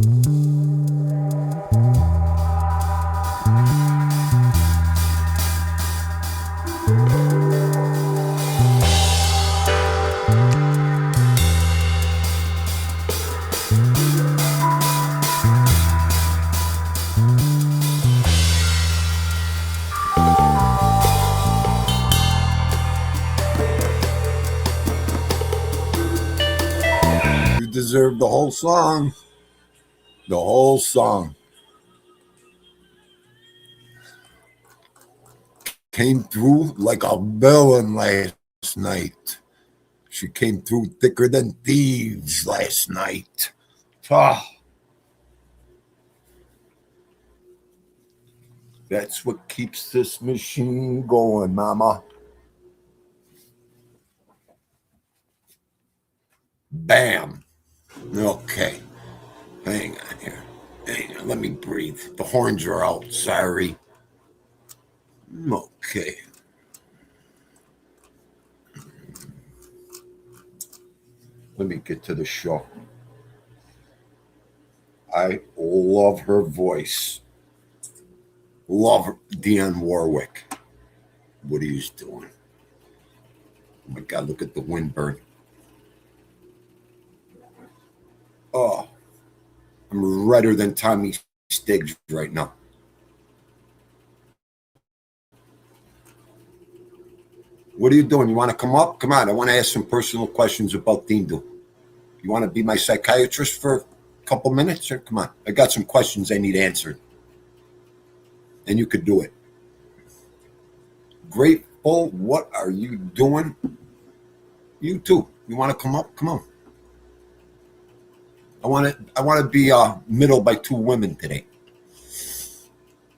You deserve the whole song. The whole song. Came through like a villain last night. She came through thicker than thieves last night. Ah, that's what keeps this machine going, mama. Bam. Okay. Hang on here. Hang on. Let me breathe. The horns are out. Sorry. Okay. Let me get to the show. I love her voice. Love Dionne Warwick. What he's doing. Oh my God, look at the wind burn. Oh, I'm redder than Tommy Stiggs right now. What are you doing? You want to come up? Come on. I want to ask some personal questions about Dindu. You want to be my psychiatrist for a couple minutes? Or come on. I got some questions I need answered. And you could do it. Grateful. What are you doing? You too. You want to come up? Come on. I want to be middle by two women today.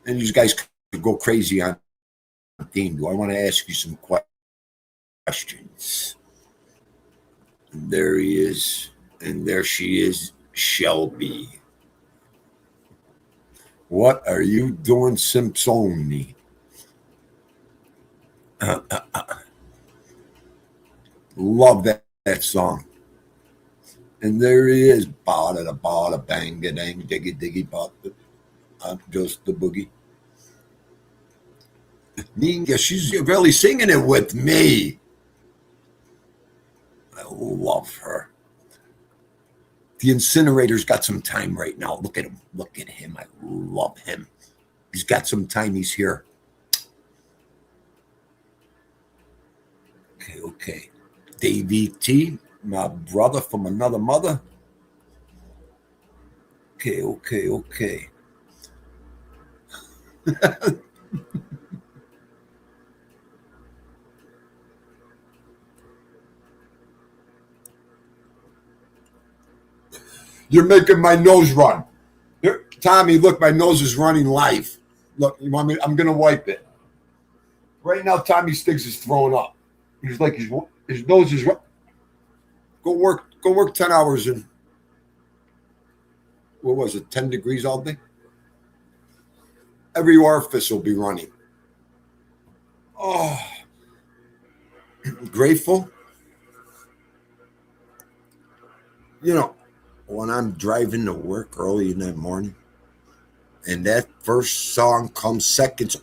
And you guys could go crazy on Dindu. I want to ask you some questions. And there he is. And there she is, Shelby. What are you doing, Simpsoni? Love that song. And there he is, bada da bada bang da dang diggy diggy bada. I'm just the boogie. Ninga, she's really singing it with me. I love her. The incinerator's got some time right now. Look at him. Look at him. I love him. He's got some time. He's here. Okay. Davey T, my brother from another mother. Okay. You're making my nose run. Here, Tommy, look, my nose is running live. Look, you want me? I'm going to wipe it. Right now, Tommy Stiggs is throwing up. He's like, his nose is. Go work 10 hours in. What was it? 10 degrees all day. Every orifice will be running. Oh, grateful. You know, when I'm driving to work early in the morning, and that first song comes seconds,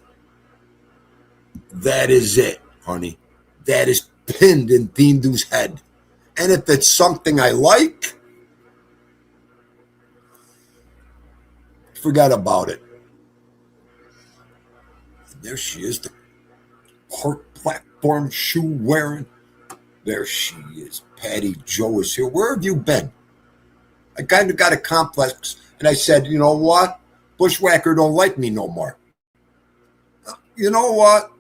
that is it, honey. That is pinned in Dindu's head. And if it's something I like, forget about it. There she is, the court platform shoe wearing. There she is. Patty Joe is here. Where have you been? I kind of got a complex, and I said, you know what? Bushwhacker don't like me no more. You know what?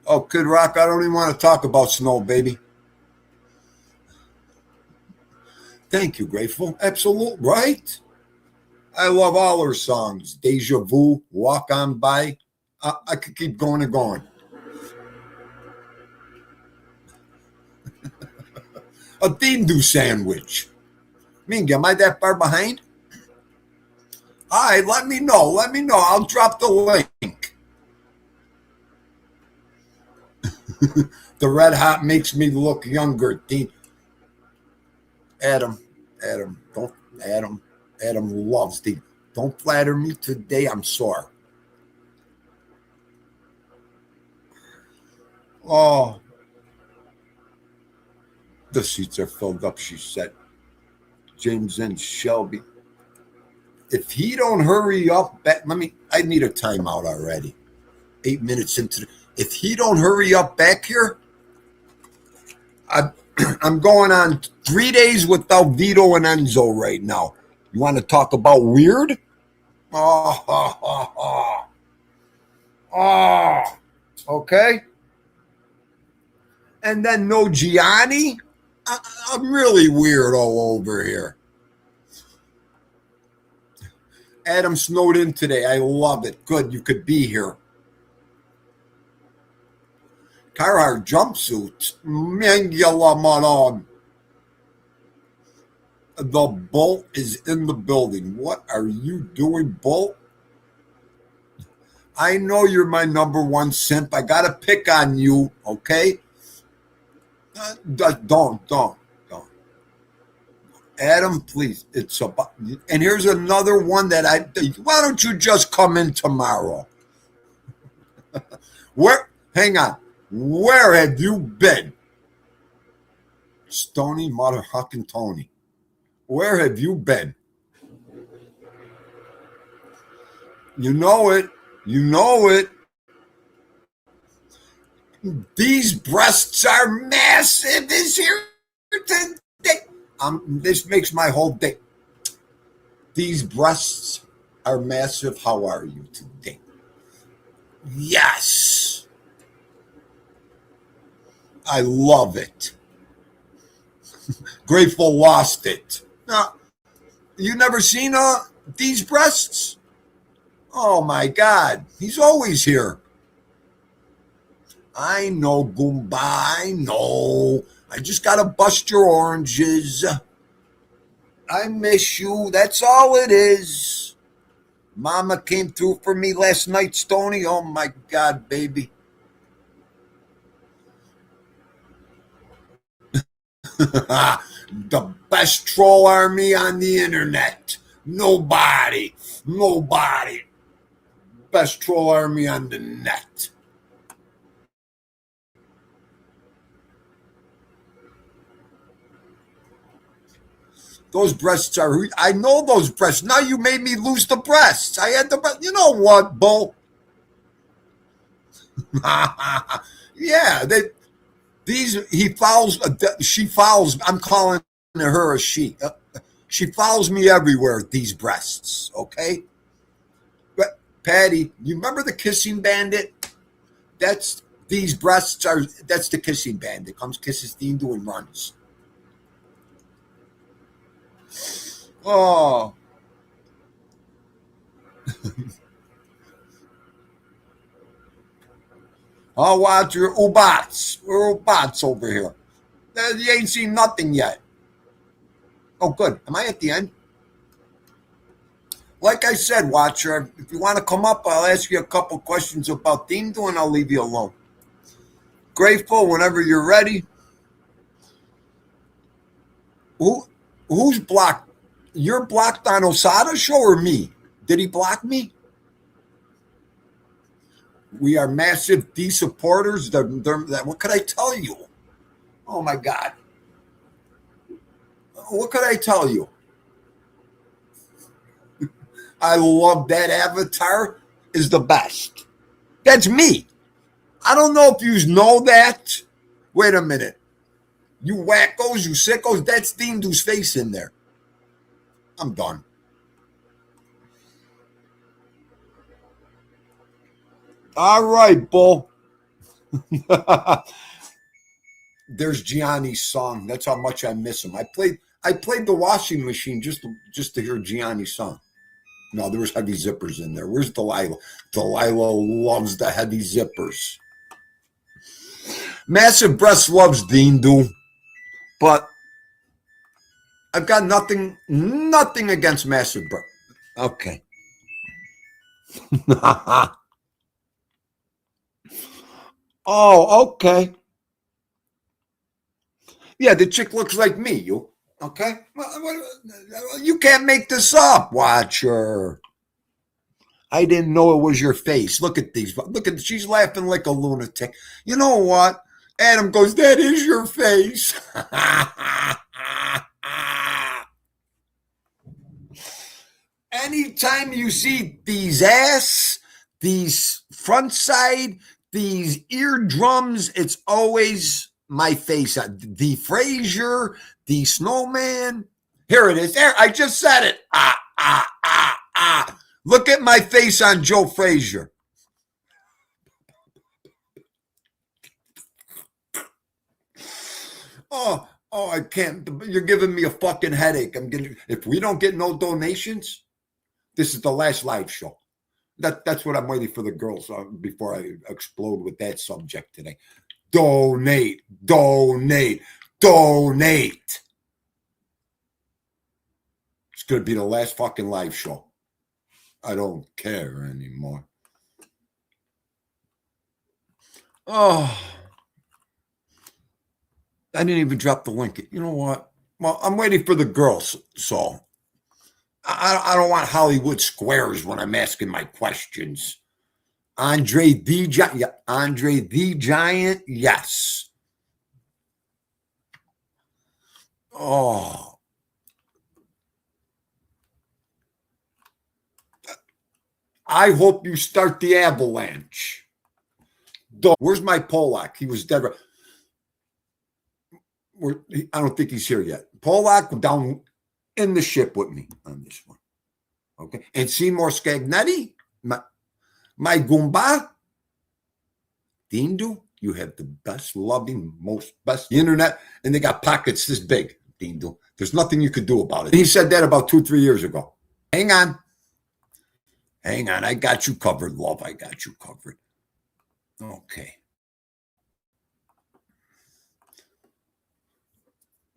Oh, Kid Rock, I don't even want to talk about snow, baby. Thank you, Grateful. Absolute, right? I love all her songs. Deja Vu, Walk On By. I could keep going and going. A Dindu sandwich. Minga, am I that far behind? All right, let me know. Let me know. I'll drop the link. The red hot makes me look younger, Dean. Adam, don't, Adam loves Dean. Don't flatter me today. I'm sore. Oh, the seats are filled up, she said. James and Shelby. If he don't hurry up, I need a timeout already. 8 minutes into if he don't hurry up back here, I'm going on 3 days without Vito and Enzo right now. You want to talk about weird? Oh, okay. And then no Gianni. I'm really weird all over here. Adam snowed in today. I love it. Good, you could be here. Carhartt jumpsuit. Mangala Manon. The Bolt is in the building. What are you doing, Bolt? I know you're my number one simp. I got to pick on you, okay? Don't. Adam, please. It's about, and here's another one that why don't you just come in tomorrow? Hang on. Where have you been? Stony Mother Huckin' Tony. Where have you been? You know it. These breasts are massive. Is here today. This makes my whole day. These breasts are massive. How are you today? Yes. I love it. Grateful lost it. You never seen these breasts? Oh my God. He's always here. I know, Goomba. I know. I just got to bust your oranges. I miss you. That's all it is. Mama came through for me last night, Stony. Oh, my God, baby. The best troll army on the internet. Nobody. Best troll army on the net. Those breasts are, I know those breasts. Now you made me lose the breasts. I had the breasts. You know what, Bull? Yeah, he fouls, she fouls, I'm calling her a she. She follows me everywhere, these breasts, okay? But Patty, you remember the Kissing Bandit? These breasts are, that's the Kissing Bandit. Comes, kisses Dindu and runs. Oh. Oh, watch your Ubats. We're Ubats over here. You ain't seen nothing yet. Oh, good. Am I at the end? Like I said, Watcher, if you want to come up, I'll ask you a couple questions about Dindu and I'll leave you alone. Grateful whenever you're ready. Who's blocked? You're blocked on Osada show or me? Did he block me? We are massive D supporters. What could I tell you? Oh my God. What could I tell you? I love that avatar is the best. That's me. I don't know if you know that. Wait a minute. You wackos, you sickos, that's Dindu's face in there. I'm done. All right, Bull. There's Gianni's song. That's how much I miss him. I played the washing machine just to hear Gianni's song. No, there was heavy zippers in there. Where's Delilah? Delilah loves the heavy zippers. Massive Breast loves Dindu, but I've got nothing against Massive Breast. Okay. Oh, okay. Yeah, the chick looks like me. You okay? You can't make this up, Watcher. I didn't know it was your face. Look at these. Look at she's laughing like a lunatic. You know what? Adam goes, that is your face. Anytime you see these ass, these front side, these eardrums, it's always my face. The Frasier, the snowman. Here it is. There, I just said it. Look at my face on Joe Frazier. Oh, I can't. You're giving me a fucking headache. If we don't get no donations, this is the last live show. That's what I'm waiting for the girls before I explode with that subject today. Donate, donate, donate. It's going to be the last fucking live show. I don't care anymore. Oh, I didn't even drop the link. You know what? Well, I'm waiting for the girls, so I don't want Hollywood squares when I'm asking my questions. Andre the Giant, yes. Oh. I hope you start the avalanche. Where's my Polak? He was dead. I don't think he's here yet. Polak down in the ship with me on this one. Okay. And Seymour Scagnetti, my Goomba, Dindu, you have the best loving, best internet, and they got pockets this big, Dindu. There's nothing you could do about it. He said that about 2-3 years ago. Hang on. I got you covered, love. I got you covered. Okay.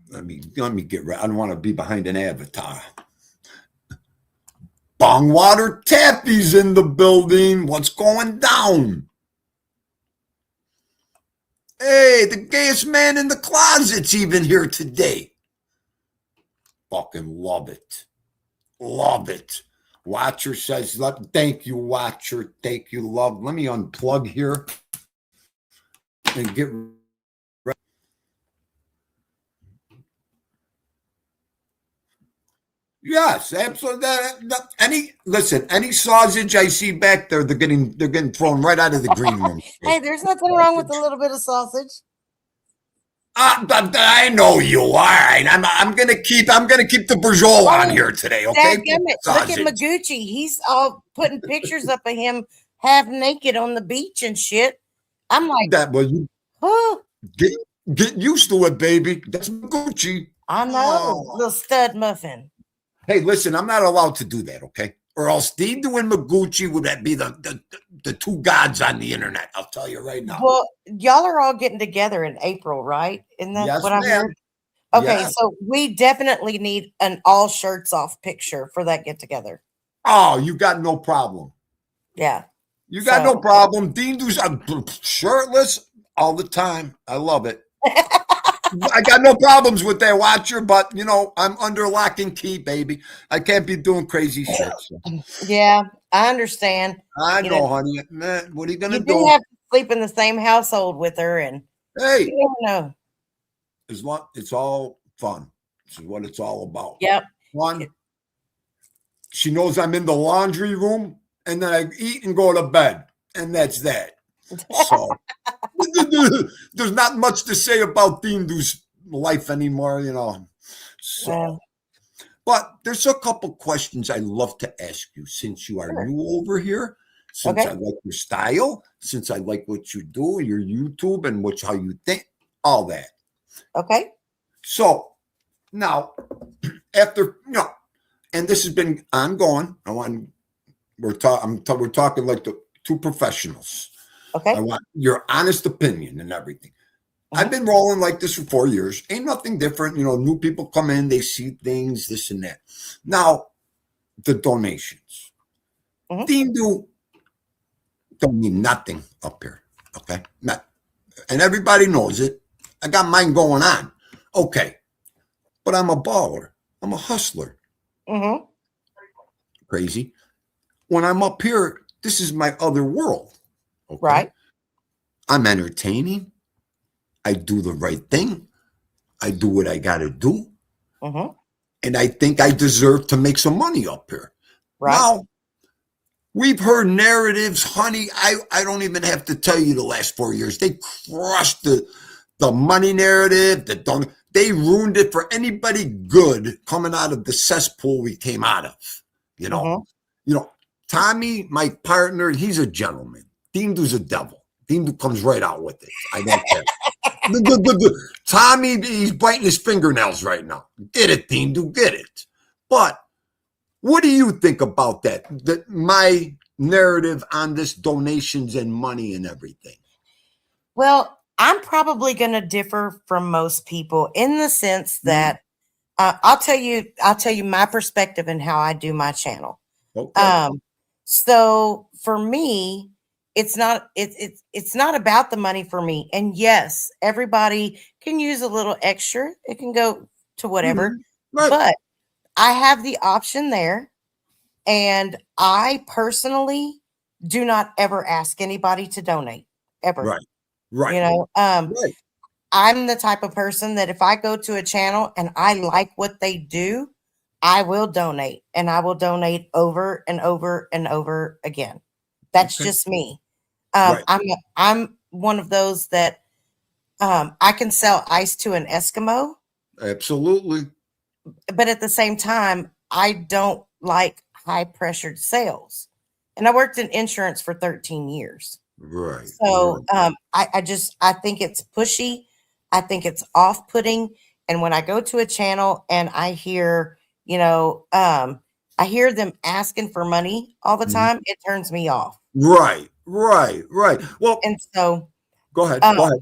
Let me get right. I don't want to be behind an avatar. Bongwater Tappy's in the building. What's going down? Hey, the gayest man in the closet's even here today. Fucking love it. Love it. Watcher says, thank you, Watcher. Thank you, love. Let me unplug here and get ready. Yes, absolutely. Any sausage I see back there, they're getting thrown right out of the green room. Hey, there's nothing wrong with a little bit of sausage. I know you. All right, I'm gonna keep the Bourgeois on here today. Okay. Look at Maguchi. He's all putting pictures up of him half naked on the beach and shit. I'm like that. Well, you get used to it, baby. That's Maguchi. I know, little stud muffin. Hey, listen, I'm not allowed to do that, okay? Or else Steve and Maguchi would be the two gods on the internet. I'll tell you right now. Well, y'all are all getting together in April, right? Isn't that what I'm hearing? Okay, yes. So we definitely need an all shirts off picture for that get together. Oh, you got no problem. Yeah. You got no problem. Dean does shirtless all the time. I love it. I got no problems with that, Watcher, but I'm under lock and key, baby. I can't be doing crazy shit. So. Yeah, I understand. I know, honey. Man, what are you gonna do? You have to sleep in the same household with her, and hey, you never know. It's all fun. This is what it's all about. Yep. One. She knows I'm in the laundry room, and then I eat and go to bed, and that's that. So. There's not much to say about Dindu's life anymore, So, but there's a couple questions I'd love to ask you since you are new over here, since I like your style, since I like what you do, your YouTube and how you think, all that. Okay. So now, after and this has been ongoing. We're talking like the two professionals. Okay. I want your honest opinion and everything. I've been rolling like this for 4 years. Ain't nothing different. New people come in, they see things, this and that. Now, the donations. Dindu don't mean nothing up here. Okay? and everybody knows it. I got mine going on. Okay. But I'm a baller. I'm a hustler. Mm-hmm. Crazy. When I'm up here, this is my other world. Okay. Right. I'm entertaining. I do the right thing. I do what I got to do. Mm-hmm. And I think I deserve to make some money up here. Right. Now, we've heard narratives, honey. I don't even have to tell you the last 4 years. They crushed the money narrative. They ruined it for anybody good coming out of the cesspool we came out of. You know, Mm-hmm. Tommy, my partner, he's a gentleman. Dindu's a devil. Dindu comes right out with it. I don't care. Tommy, he's biting his fingernails right now. Get it, Dindu, get it. But what do you think about that? My narrative on this donations and money and everything. Well, I'm probably going to differ from most people in the sense that I'll tell you my perspective and how I do my channel. Okay. So for me, it's not about the money for me. And yes, everybody can use a little extra. It can go to whatever. Mm-hmm. Right. But I have the option there. And I personally do not ever ask anybody to donate ever. Right. Right. You know, right. I'm the type of person that if I go to a channel and I like what they do, I will donate, and I will donate over and over and over again. That's just me. Right. I'm one of those that I can sell ice to an Eskimo. Absolutely. But at the same time, I don't like high pressured sales. And I worked in insurance for 13 years. Right. So I think it's pushy. I think it's off putting. And when I go to a channel and I hear, I hear them asking for money all the time, it turns me off. Right. Well, and so go ahead. Go ahead.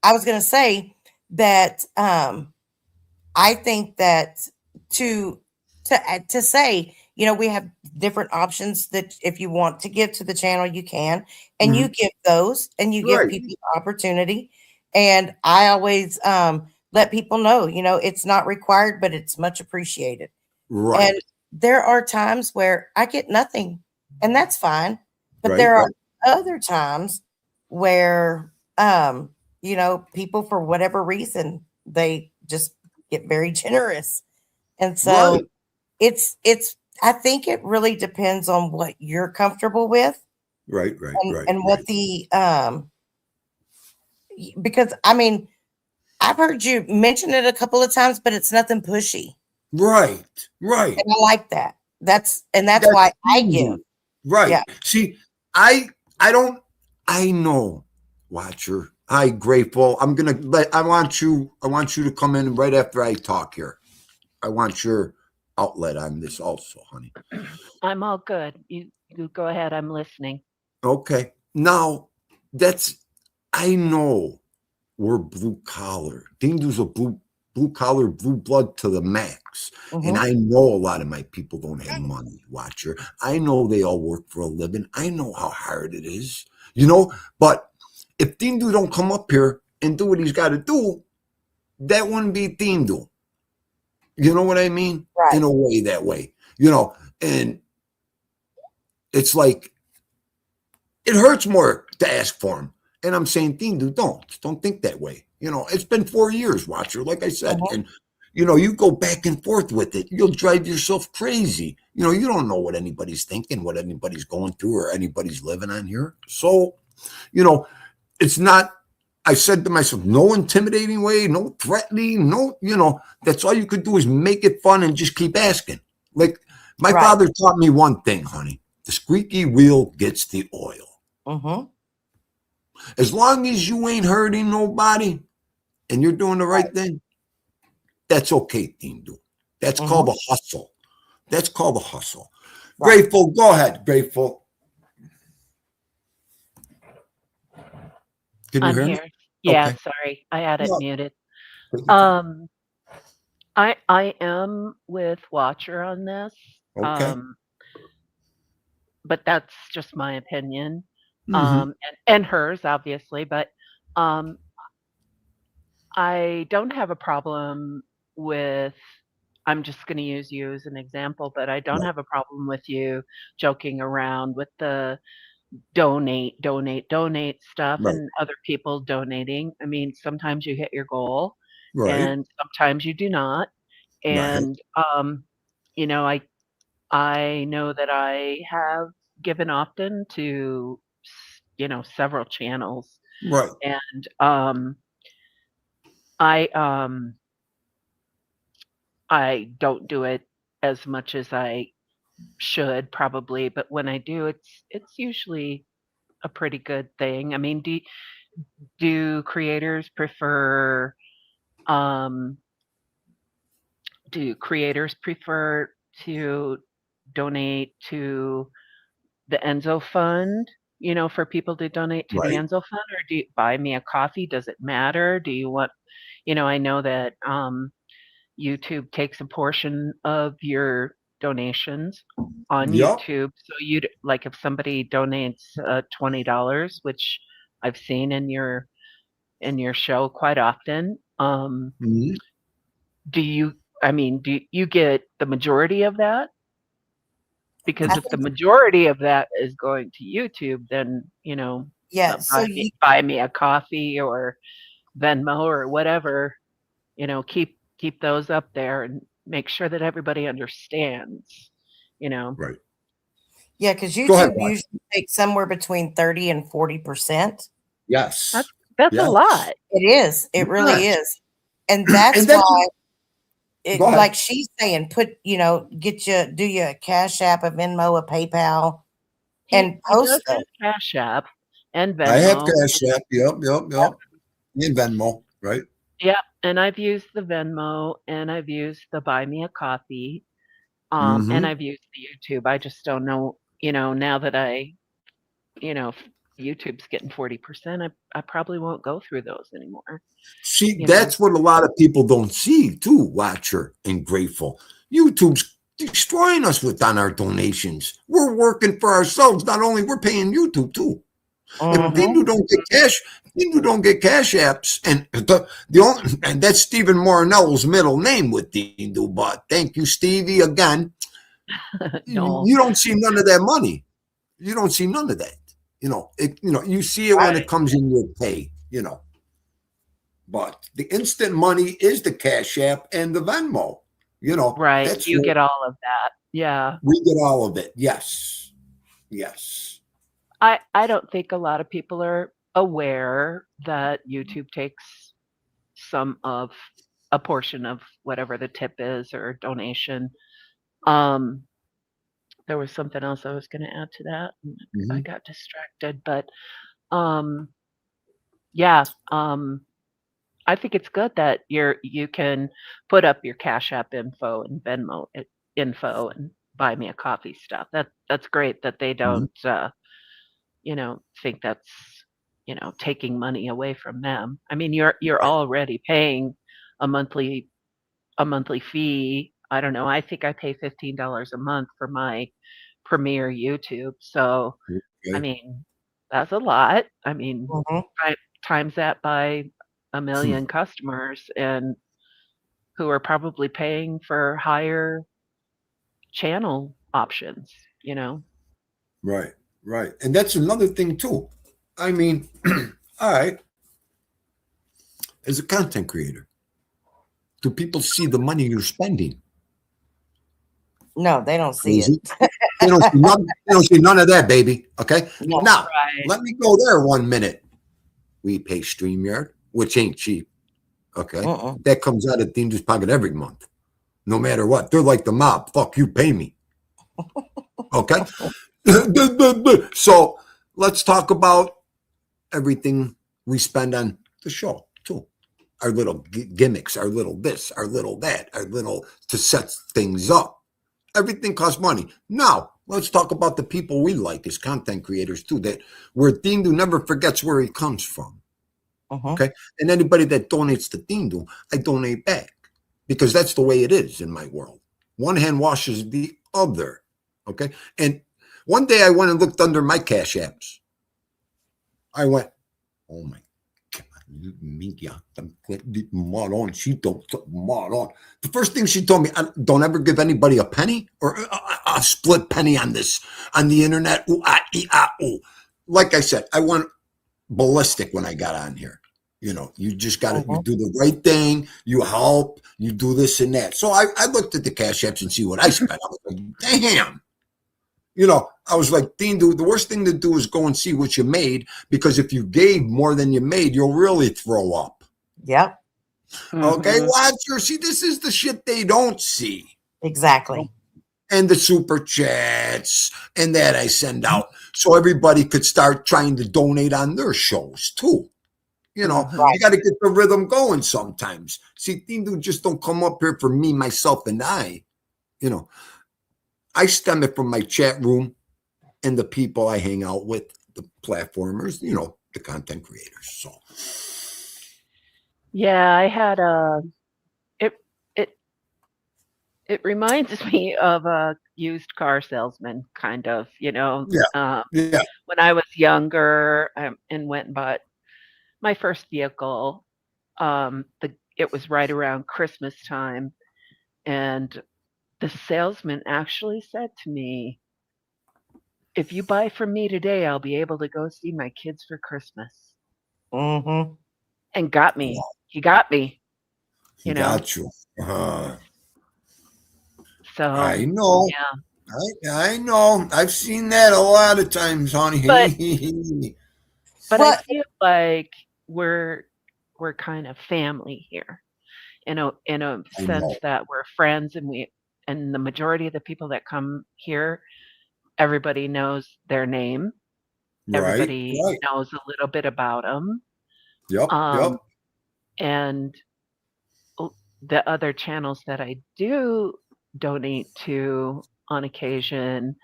I was going to say that I think that to say, we have different options that if you want to give to the channel, you can, and you give those and you give people opportunity. And I always let people know, it's not required, but it's much appreciated. Right. And there are times where I get nothing, and that's fine. But there are other times where, people, for whatever reason, they just get very generous. And so it's I think it really depends on what you're comfortable with. Right. And what the because I mean, I've heard you mention it a couple of times, but it's nothing pushy. Right. And I like that. That's why I give. Right. Yeah. See, I know, Watcher. Hi, Grateful. I want you to come in right after I talk here. I want your outlet on this also, honey. I'm all good. You go ahead. I'm listening. Okay. Now, I know we're blue collar. Dindu's a blue collar, blue blood to the max. And I know a lot of my people don't have money, Watcher. I know they all work for a living. I know how hard it is, but if Dindu don't come up here and do what he's got to do, that wouldn't be Dindu. You know what I mean? Right. In a way, that way, and it's like, it hurts more to ask for him. And I'm saying, Dindu, don't think that way. It's been 4 years, Watcher, like I said, and you go back and forth with it. You'll drive yourself crazy. You don't know what anybody's thinking, what anybody's going through, or anybody's living on here. So, it's not, I said to myself, no intimidating way, no threatening, no, that's all you could do is make it fun and just keep asking. Like my father taught me one thing, honey, the squeaky wheel gets the oil. As long as you ain't hurting nobody and you're doing the right thing, that's okay, Dindu. That's called a hustle. That's called a hustle. Right. Grateful, go ahead, Grateful. Can you hear me? Yeah, okay. Sorry. I had it muted. I am with Watcher on this. Okay. But that's just my opinion. And hers, obviously. But Um, I don't have a problem with, I'm just going to use you as an example, but I don't Right. have a problem with you joking around with the donate stuff Right. and other people donating. I mean, sometimes you hit your goal Right. and sometimes you do not. Right. And, you know, I know that I have given often to, you know, several channels Right. and, I, um, I don't do it as much as I should probably, but when I do, it's usually a pretty good thing. I mean, do creators prefer um do creators prefer to donate to the Enzo Fund, you know, for people to donate to the Right. Enzo Fund, or do you buy me a coffee? Does it matter? Do you want, you know, I know that YouTube takes a portion of your donations on Yup. YouTube. So you'd like if somebody donates $20, which I've seen in your show quite often. Mhm. Do you I mean, do you get the majority of that? I Because if the think, majority of that is going to YouTube, then, you know, yeah. So you, buy me a coffee or Venmo or whatever, you know, keep those up there and make sure that everybody understands, you know. Right. yeah, because Go ahead, YouTube Mark. usually takes somewhere between 30 and 40%. Yes. That's a Yes. lot. It is. It really Yes. is. And that's And that's why go it, ahead. like she's saying, get you, do you a Cash App, a Venmo, a PayPal, and He does post have those. Cash App and I have Venmo. Cash App. Yep. Yep. Yep. And Venmo. Right. Yeah, and I've used the Venmo and I've used the Buy Me a Coffee, and Mm-hmm. I've used the YouTube. I just don't know, you know, now that you know, YouTube's getting 40%, I probably won't go through those anymore, See, you know. that's what a lot of people don't see, too, Watcher and Grateful. YouTube's destroying us with on our donations. We're working for ourselves. Not only we're paying YouTube too. If Mm-hmm. Dindu don't get cash, Dindu don't get cash apps, and the only and that's Stephen Morinello's middle name with Dindu. But thank you, Stevie, again. No. You don't see none of that money. You don't see none of that. You see it when Right. it comes in your pay. But the instant money is the Cash App and the Venmo. Right, That's you what get all of that. Yeah. we get all of it. Yes. Yes. I don't think a lot of people are aware that YouTube takes some of a portion of whatever the tip is or donation. Um, there was something else I was gonna add to that, and I Mhm. got distracted, but, um, yeah, I think it's good that you can put up your Cash App info and Venmo info and buy me a coffee stuff. That's great that they Mhm. don't, you know, think that's, you know, taking money away from them. I mean, you're Right. already paying a monthly a monthly fee. I don't know. I think I pay $15 a month for my Premiere YouTube. So, I Okay. mean, that's a lot. I mean, Mm-hmm. I times that by a Hmm. million customers and who are probably paying for higher channel options, you know? Right. Right. And that's another thing too. I mean, all right, as a content creator, do people see the money you're spending? No, they don't see it. Crazy. They don't see none of that, baby. Okay. No. Now, Right. let me go there 1 minute. We pay StreamYard, which ain't cheap. Okay. Mm-mm. That comes out of Dinger's pocket every month, no matter what. They're like the mob. Fuck you, pay me. Okay. So let's talk about everything we spend on the show, too. Our little gimmicks, our little this, our little that, our little to set things up. Everything costs money. Now, let's talk about the people we like as content creators, too, that where Dindu never forgets where he comes from. Mm-hmm. Okay. And anybody that donates to Dindu, I donate back because that's the way it is in my world. One hand washes the other. Okay. And one day I went and looked under my Cash Apps. I went, oh my God. The first thing she told me, don't ever give anybody a penny or a split penny on this, on the internet. Ooh, ah, ah, ooh. Like I said, I went ballistic when I got on here. You just got to, you do the right thing, you help, you do this and that. So I looked at the Cash Apps and see what I spent. I was like, damn. I was like, Dean, dude, the worst thing to do is go and see what you made, because if you gave more than you made, you'll really throw up. Yep. Okay, watch her. See, this is the shit they don't see. Exactly. And the super chats and that I send out, so everybody could start trying to donate on their shows too. You got to get the rhythm going sometimes. See, Dean, just don't come up here for me, myself, and I. I stem it from my chat room and the people I hang out with, the platformers, the content creators. So, yeah, I had it reminds me of a used car salesman, kind of. Yeah. When I was younger, and went and bought my first vehicle, it was right around Christmas time, and the salesman actually said to me, "If you buy from me today, I'll be able to go see my kids for Christmas." Mm-hmm. And got me. He got me. He got you. So I know. Yeah. I know. I've seen that a lot of times, honey. But I feel like we're kind of family here, in a sense that we're friends, and the majority of the people that come here, everybody knows their name. Everybody knows a little bit about them. Yep. And the other channels that I do donate to on occasion,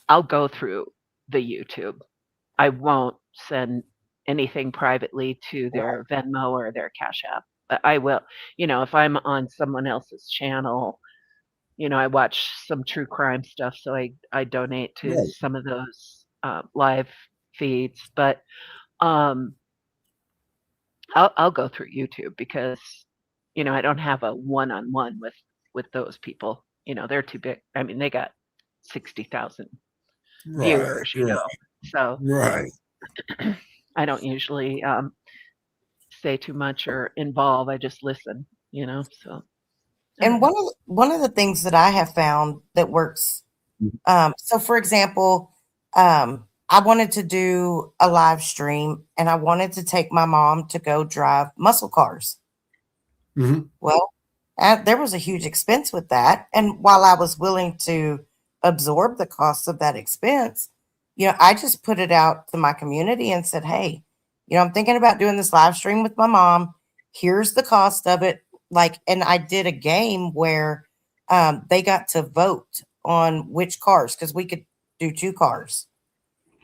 I'll go through the YouTube. I won't send anything privately to their Venmo or their Cash App. But I will, if I'm on someone else's channel, I watch some true crime stuff, so I donate to some of those live feeds. But I'll go through YouTube, because I don't have a one-on-one with those people. They're too big. I mean, they got 60,000 viewers. So I don't usually say too much or involve. I just listen. So. And one of the things that I have found that works. So, for example, I wanted to do a live stream, and I wanted to take my mom to go drive muscle cars. Mm-hmm. Well, there was a huge expense with that. And while I was willing to absorb the cost of that expense, I just put it out to my community and said, hey, I'm thinking about doing this live stream with my mom. Here's the cost of it. And I did a game where they got to vote on which cars, because we could do 2 cars.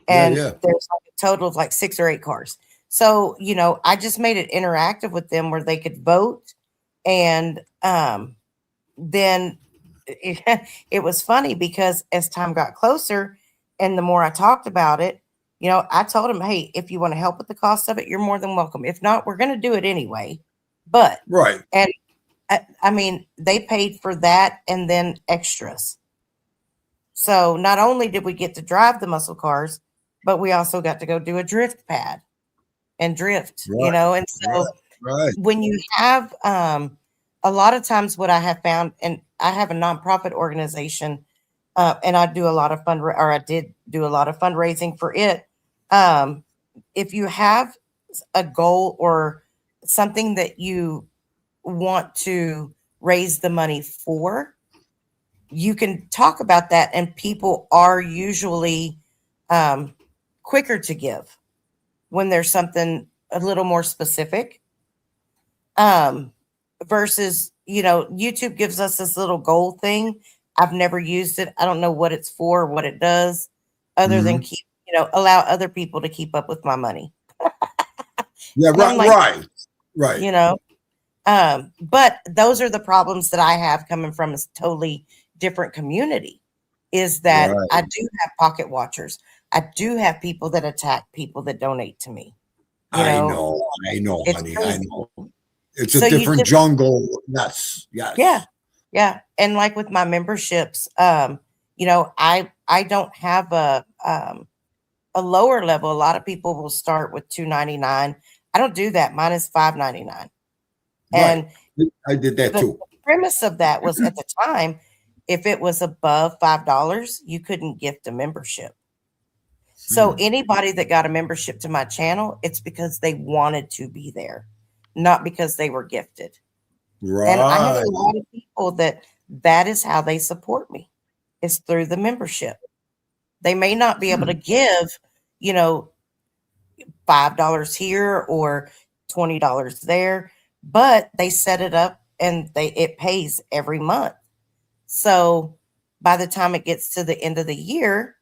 And there's like a total of like 6 or 8 cars. So, I just made it interactive with them where they could vote. And then it was funny, because as time got closer and the more I talked about it, I told them, hey, if you want to help with the cost of it, you're more than welcome. If not, we're going to do it anyway. But and I mean, they paid for that and then extras. So not only did we get to drive the muscle cars, but we also got to go do a drift pad and drift, and so when you have a lot of times what I have found, and I have a nonprofit organization, and I do a lot of I did do a lot of fundraising for it. If you have a goal or something that you want to raise the money for, you can talk about that, and people are usually quicker to give when there's something a little more specific. Versus, YouTube gives us this little goal thing. I've never used it. I don't know what it's for, what it does, other than keep, allow other people to keep up with my money. Right. But those are the problems that I have coming from a totally different community, is that I do have pocket watchers. I do have people that attack people that donate to me. You I know, know, it's honey. I crazy. know. It's So a you different just jungle. Yes, yeah, yes. yeah. And like with my memberships, I don't have a lower level. A lot of people will start with $2.99. I don't do that. Mine is $5.99. Right. And I did that the too. premise of that was at the time, if it was above $5, you couldn't gift a membership. So Hmm. anybody that got a membership to my channel, it's because they wanted to be there, not because they were gifted. And I have Right. a lot of people that is how they support me. It's through the membership. They may not be able to give, you know, $5 here or $20 there, but they set it up and it pays every month. So by the time it gets to the end of the year,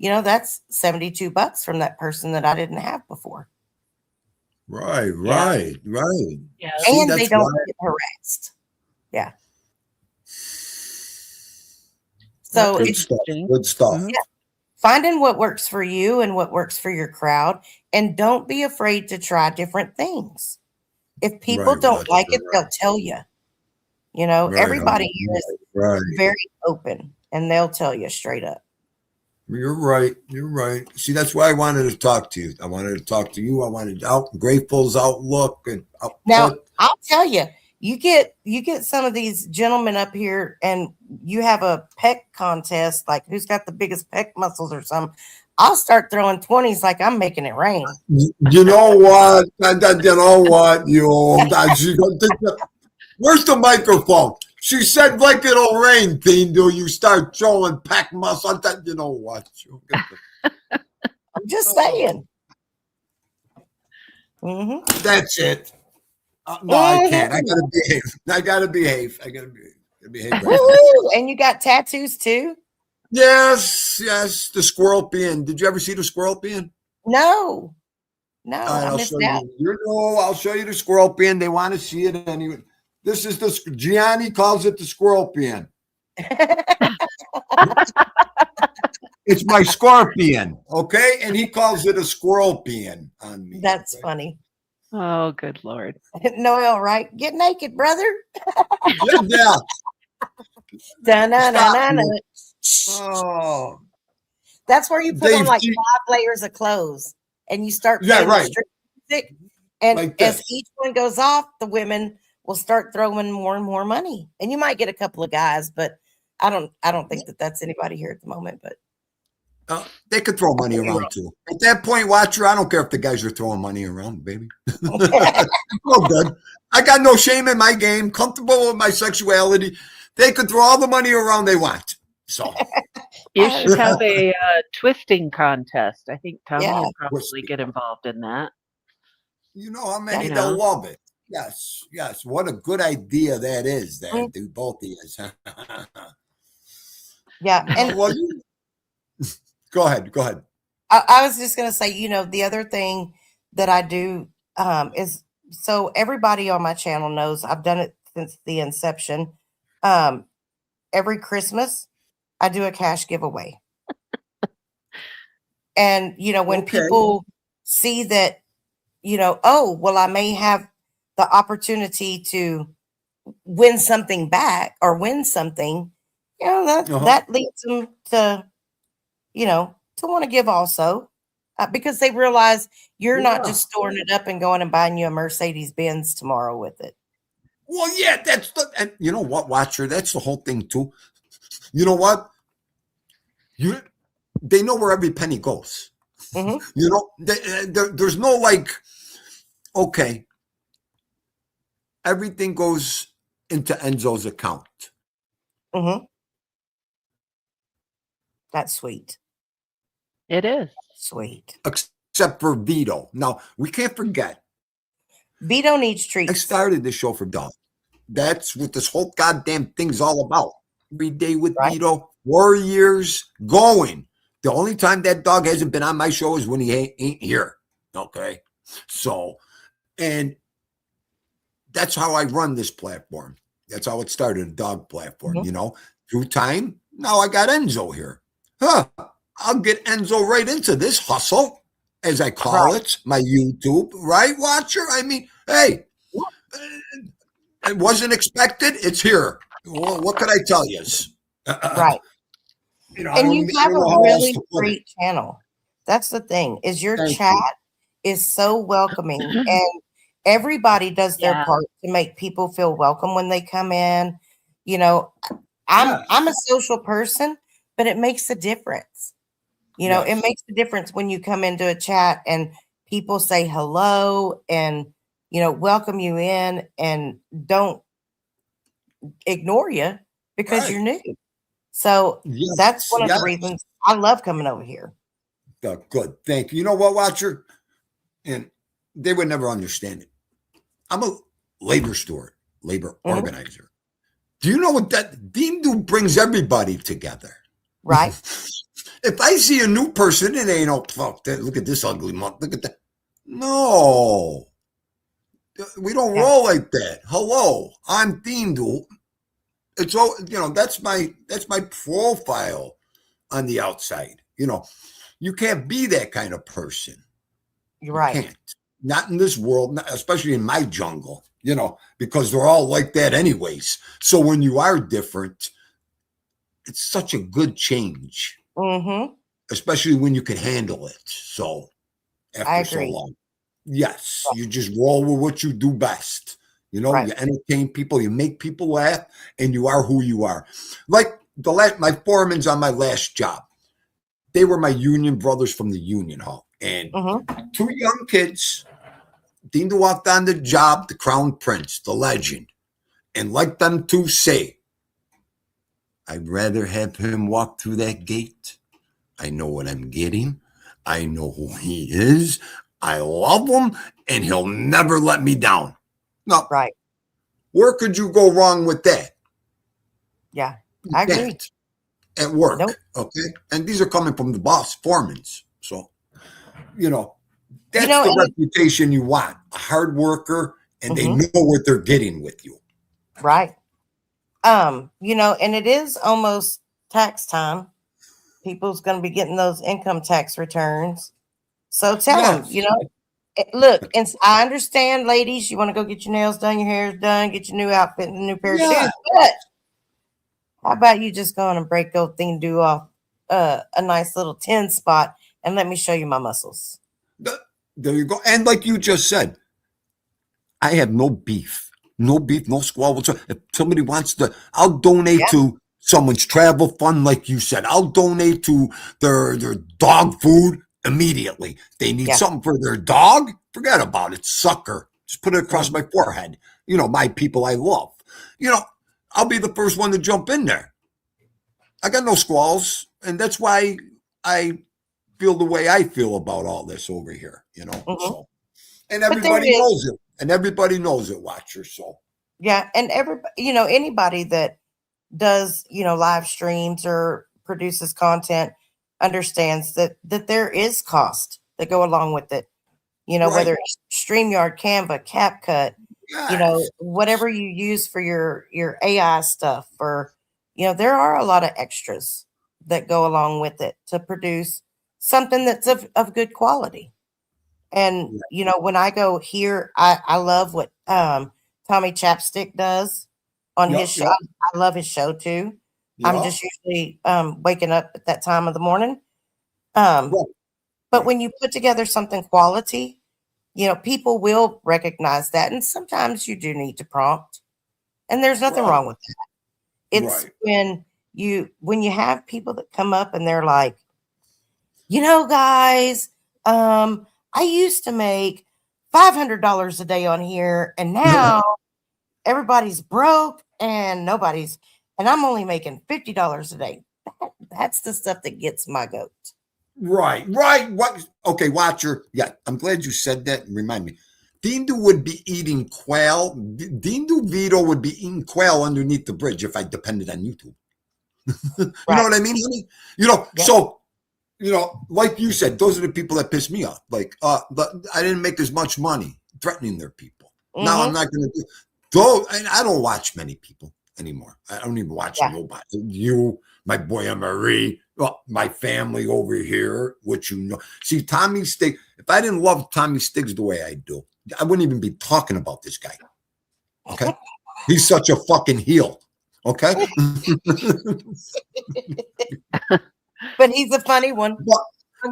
that's $72 from that person that I didn't have before. Right. Yeah. Right. Right. Yeah. See, And they that's don't why. get harassed. Yeah. Well, So that's Good it's stuff. interesting. Good stuff. Mhm. finding what works for you and what works for your crowd. And don't be afraid to try different things. If people Right, don't Roger. like it, Right. they'll tell you. Right, Everybody honey. here is Right. very open and they'll tell you straight up. You're right. You're right. See, that's why I wanted to talk to you. I wanted to talk to you. I wanted Grateful's outlook and Now, output. I'll tell you, you get some of these gentlemen up here and you have a pec contest, like who's got the biggest pec muscles or something. I'll start throwing 20s like I'm making it rain. You know what? You know what? Where's the microphone? She said like it'll rain, Dean. Do you start throwing pack muscle? You know what? I'm just saying. Mm-hmm. That's it. No, I can't. I gotta behave. I gotta behave. I gotta behave. Woo-hoo! And you got tattoos too? Yes, yes. The scorpion. Did you ever see the scorpion? No, All right, I I'll missed show out. you. I'll show you the scorpion. They want to see it anyway. This is Gianni calls it the scorpion. It's my scorpion, okay? And he calls it a squirrelpion on me. That's okay? funny. Oh, good Lord. Noel, right? Get naked, brother. Yeah. Da-na-na-na-na. Oh. That's where you put Dave, on like 5 layers of clothes and you start playing the strip music. And Like as this. each one goes off, the women will start throwing more and more money. And you might get a couple of guys, but I don't think that that's anybody here at the moment. But They could throw money around too. At that point, Watcher, I don't care if the guys are throwing money around, baby. Oh, good. I got no shame in my game. Comfortable with my sexuality. They could throw all the money around they want. So You should have a twisting contest. I think Tommy Yeah. would probably get involved in that. you know how many You they'll know. love it. Yes, yes. What a good idea that is. That Mm. do both of you. yeah. And Well, go ahead. I was just going to say, the other thing that I do is so everybody on my channel knows I've done it since the inception. Every Christmas, I do a cash giveaway. And, when Okay. people see that, oh, well, I may have the opportunity to win something back or win something, that leads them to, to want to give also because they realize you're not Yeah. just storing it up and going and buying you a Mercedes Benz tomorrow with it. Well, yeah, and you know what, Watcher? That's the whole thing too. You know what? They know where every penny goes. Mhm. You know, there's no like, okay, everything goes into Enzo's account. Mm-hmm. That's sweet. It is. Sweet. Except for Vito. Now, we can't forget, Vito needs I treats. started this show for Dog. That's what this whole goddamn thing's all about. Every day with Right. Vito, 4 years going. The only time that dog hasn't been on my show is when he ain't here. Okay. So, and that's how I run this platform. That's how it started, a dog platform, Mhm. Through time, now I got Enzo here. I'll get Enzo right into this hustle. as I call Right. it, my YouTube, right, Watcher? I mean, hey, it wasn't expected. It's here. Well, what could I tell you? Right. I And don't, you I have don't know a how else really to put it. great channel. That's the thing, is your Thank chat you. is so welcoming, and everybody does their Yeah. part to make people feel welcome when they come in. You know, I'm a Yes. social person, but it makes a difference. It Yes. makes a difference when you come into a chat and people say hello and welcome you in and don't ignore you because Right. you're new. So that's Yes. one of the Yes. reasons I love coming over here. Good. Thank you. You know what, Watcher? And they would never understand it. I'm a labor steward, labor Mhm. organizer. Do you know what that Dean Dude brings everybody together? Right? If I see a new person, it ain't no fuck that. Look at this ugly month. Look at that. No, we don't Yeah. roll like that. Hello, I'm Dean Dude. It's all That's my profile on the outside. You can't be that kind of person. You're You right. can't. Not in this world, especially in my jungle, because they're all like that anyways. So when you are different, it's such a good change, Mm-hmm. especially when you can handle it. So I after so agree. long, yes, you just roll with what you do best. Right. You entertain people, you make people laugh, and you are who you are. Like my foremans on my last job, they were my union brothers from the union hall, and Mm-hmm. two young kids. Dean walked on the job, the crown prince, the legend, and like them to say, I'd rather have him walk through that gate. I know what I'm getting. I know who he is. I love him, and he'll never let me down. No, Right. where could you go wrong with that? Yeah. You I agree. can't. At work, Nope. okay? And these are coming from the boss, foremans. So, that's the And reputation you want. A hard worker, and they mm-hmm. know what they're getting with you. Right. And it is almost tax time. People's going to be getting those income tax returns. So tell them, Yes. look, and I understand, ladies, you want to go get your nails done, your hair's done, get your new outfit and a new pair of Yeah. shoes. But how about you just go on and break old thing, do off a nice little 10 spot and let me show you my muscles. There you go. And like you just said, I have no beef. No beef, no squall whatsoever. If somebody wants I'll donate Yeah. to someone's travel fund, like you said. I'll donate to their dog food immediately. They need Yeah. something for their dog. Forget about it, sucker. Just put it across Mhm. my forehead. My people I love. I'll be the first one to jump in there. I got no squalls, and that's why I feel the way I feel about all this over here. Mhm. So, and But there everybody it is. knows it, and everybody knows it. Watcher. So, Yeah. And anybody that does, live streams or produces content understands that there is cost that go along with it. right. Whether it's StreamYard, Canva, CapCut, Yes. whatever you use for your AI stuff, or there are a lot of extras that go along with it to produce something that's of good quality. And when I go here, I love what Tommy Chapstick does on his Yep. show. Yep. I love his show too. I'm Yep. just usually waking up at that time of the morning. But Right. when you put together something quality, people will recognize that. And sometimes you do need to prompt. And there's nothing Right. wrong with that. It's Right. when you have people that come up and they're like, guys, I used to make $500 a day on here, and now everybody's broke and I'm only making $50 a day. That's the stuff that gets my goat. Right. What? Okay, Watcher. Yeah, I'm glad you said that. Remind me. Dindu would be eating quail. Dindu Vito would be eating quail underneath the bridge if I depended on YouTube. You know what I mean, honey? Yep. So, like you said, those are the people that piss me off. Like, but I didn't make as much money threatening their people. Now I'm not going to do. Though, and I don't watch many people anymore. I don't even watch nobody. You, my boy Marie, Well, my family over here, which you know. See, Tommy Stig, if I didn't love Tommy Stiggs the way I do, I wouldn't even be talking about this guy. Okay? He's such a fucking heel. Okay? But he's a funny one.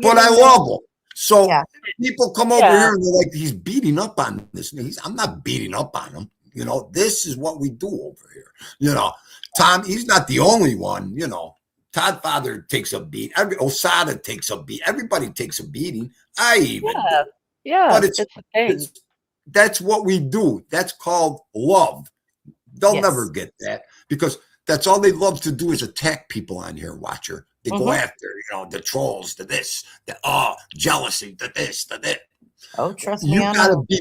But I love him. So Yeah. people come over Yeah. here and they're like, he's beating up on this. I'm not beating up on him. You know, this is what we do over here. You know, Tom, he's not the only one. You know, Todd Father takes a beat. Osada takes a beat. Everybody takes a beating. I even do. Yeah, But it's a thing. that's what we do. That's called love. They'll Yes. never get that because that's all they love to do is attack people on here, Watcher. They go after, you know, the trolls, the this, the jealousy, the this, the that. Oh, trust me, You I gotta know. be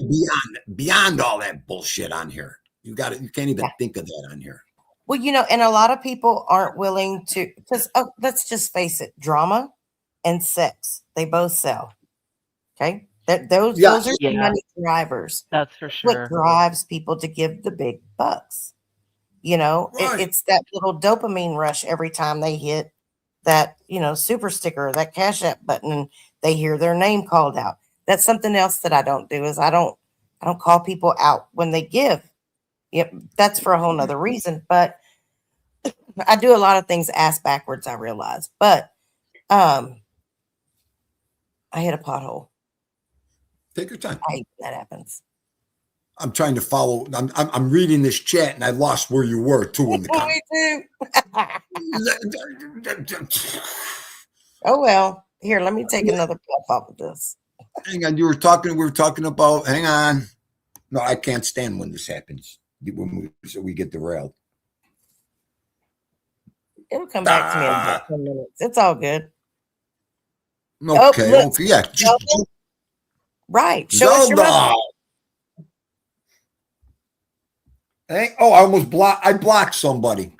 beyond all that bullshit on here. You can't even think of that on here. Well, you know, and a lot of people aren't willing to, because let's just face it, drama and sex, they both sell. Okay. Those are the Yeah. money drivers. That's for What sure. drives people to give the big bucks. You know, Right. it's that little dopamine rush every time they hit that, you know, super sticker, that Cash App button, and they hear their name called out. That's something else that I don't do is I don't call people out when they give. Yep, that's for a whole nother reason. But I do a lot of things ass backwards, I realize. But I hit a pothole. Take your time. I hate when that happens. I'm trying to follow. I'm reading this chat and I lost where you were too in the Me too. Oh well. Here, let me take another puff off of this. Hang on, we were talking about. Hang on. No, I can't stand when this happens. When we get derailed. It'll come back to me in about 10 minutes. It's all good. Okay, look, okay, yeah. Zelda? Right. Show us your Zelda. muscle. Hey, I almost blocked. I blocked somebody.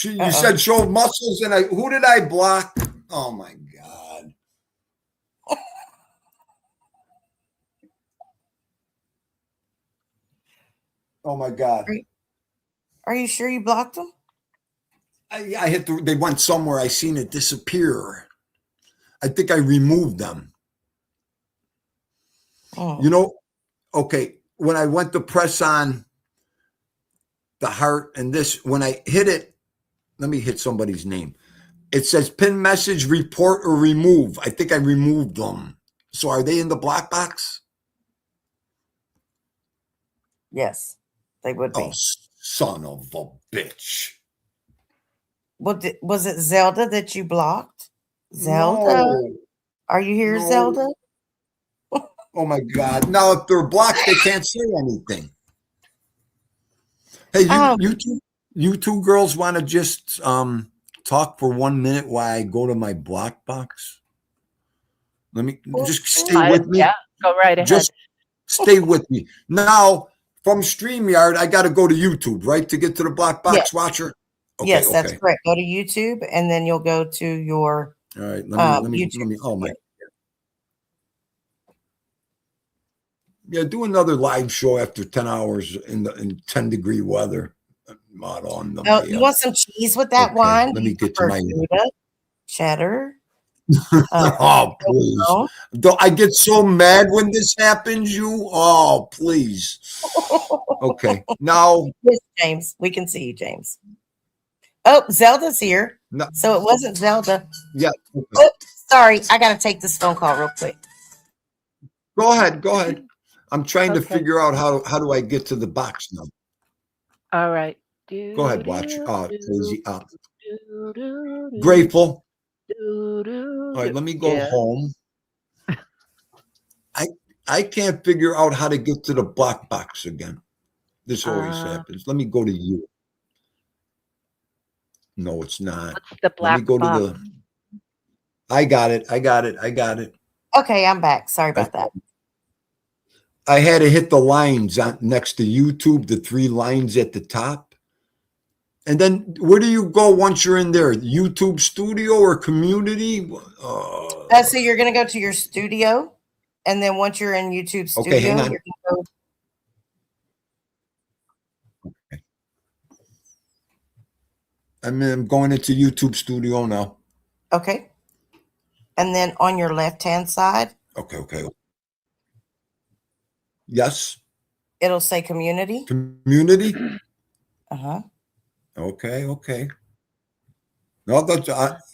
You said show muscles, and who did I block? Oh my god! Oh my god! Are you sure you blocked them? I hit. They went somewhere. I seen it disappear. I think I removed them. Oh. You know, okay. When I went to press on the heart and this, when I hit it, let me hit somebody's name. It says pin message, report, or remove. I think I removed them. So are they in the block box? Yes, they would be. Oh, son of a bitch. Was it Zelda that you blocked? Zelda? No. Are you here, No. Zelda? Oh my God. Now, if they're blocked, they can't say anything. Hey, you two girls want to just talk for 1 minute while I go to my block box? Let me just stay with me. Yeah, go right ahead. Just stay with me. Now, from StreamYard, I got to go to YouTube, right, to get to the block box Yes. watcher? Okay, Yes, that's okay. correct. Go to YouTube, and then you'll go to your All right, let me. Oh my. Yeah, do another live show after 10 hours in 10-degree weather. Not on the Oh, you want some cheese with that wine? Let me get to my Gouda, cheddar. Oh, please. I get so mad when this happens, you. Oh, please. Okay. Now. Yes, James. We can see you, James. Oh, Zelda's here. No. So it wasn't Zelda. Yeah. Oh, sorry. I got to take this phone call real quick. Go ahead. I'm trying to figure out how do I get to the box now. All right. Go ahead, watch. Crazy. Grateful. All right, let me go home. I can't figure out how to get to the block box again. This always happens. Let me go to you. No, it's not. What's the black Let me go box? to the. I got it. Okay, I'm back. Sorry about that. I had to hit the lines next to YouTube, the 3 lines at the top. And then where do you go once you're in there? YouTube Studio or Community? So you're going to go to your studio. And then once you're in YouTube Studio, okay, hang on. you're going to go. Okay. I'm going into YouTube Studio now. Okay. And then on your left-hand side, Okay. Yes. it'll say community. Community. Uh-huh. Okay. No,